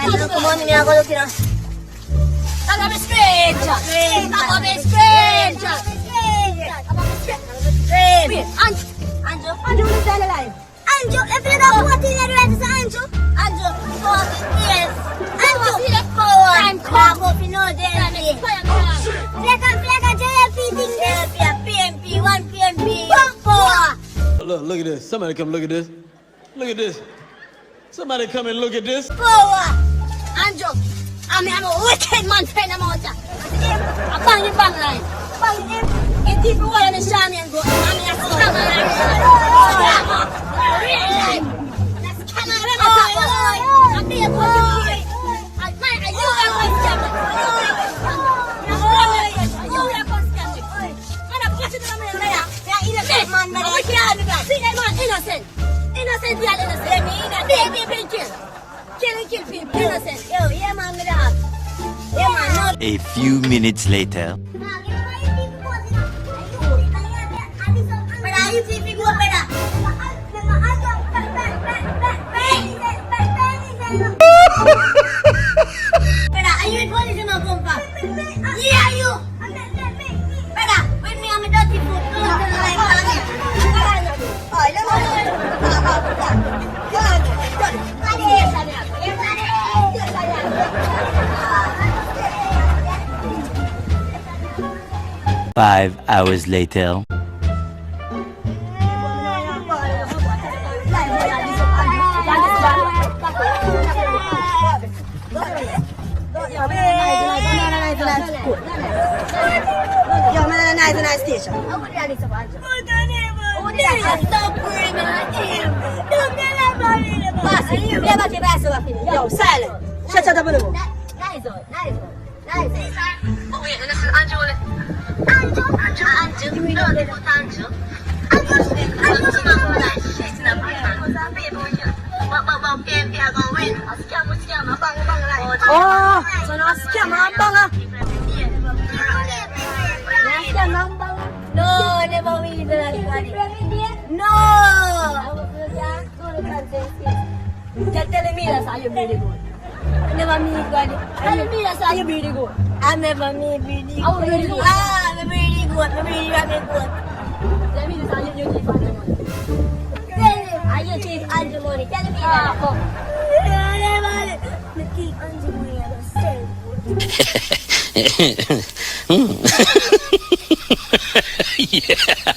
Come on, me, I go looking at. I'm a stranger. I'm a stranger. Andrew is still alive. Andrew, if you don't put in your legs, Andrew. Andrew, 14 years. Andrew, I'm cold. I hope you know JLP. Flag, JLP thing there. PMP, 1 PMP. Look at this. Somebody come look at this. Look at this. Somebody come and look at this. Power. Andrew, I'm a wicked man, friend. I'm out there. I bang you bang line. Bang him. Get people who are in the shami and go. I'm a scammer. That's camera. I'm being put in here. Innocent. Innocent, we are innocent. Kill people. Innocent. Yo, yeah, man, with that. Yeah, man. A few minutes later. Are you in police in my bumper? Yeah, you. Brother, with me, I'm a dirty foot. Five hours later. Yo, man, nice station. Don't Yo, silent. Shut up, Nice. Oh, wait, this is Andrew. Andrew. No, they put Andrew. Oh, so now scam and banger. No, never win No. Just telling me that's how you really good. I never meet God. Telling me that's how you really good. I never meet really good. I'm really good. I'm really good. Tell me that's how you keep on the money. Tell him how you keep on the money. Tell me that. Keep on the money. Yeah.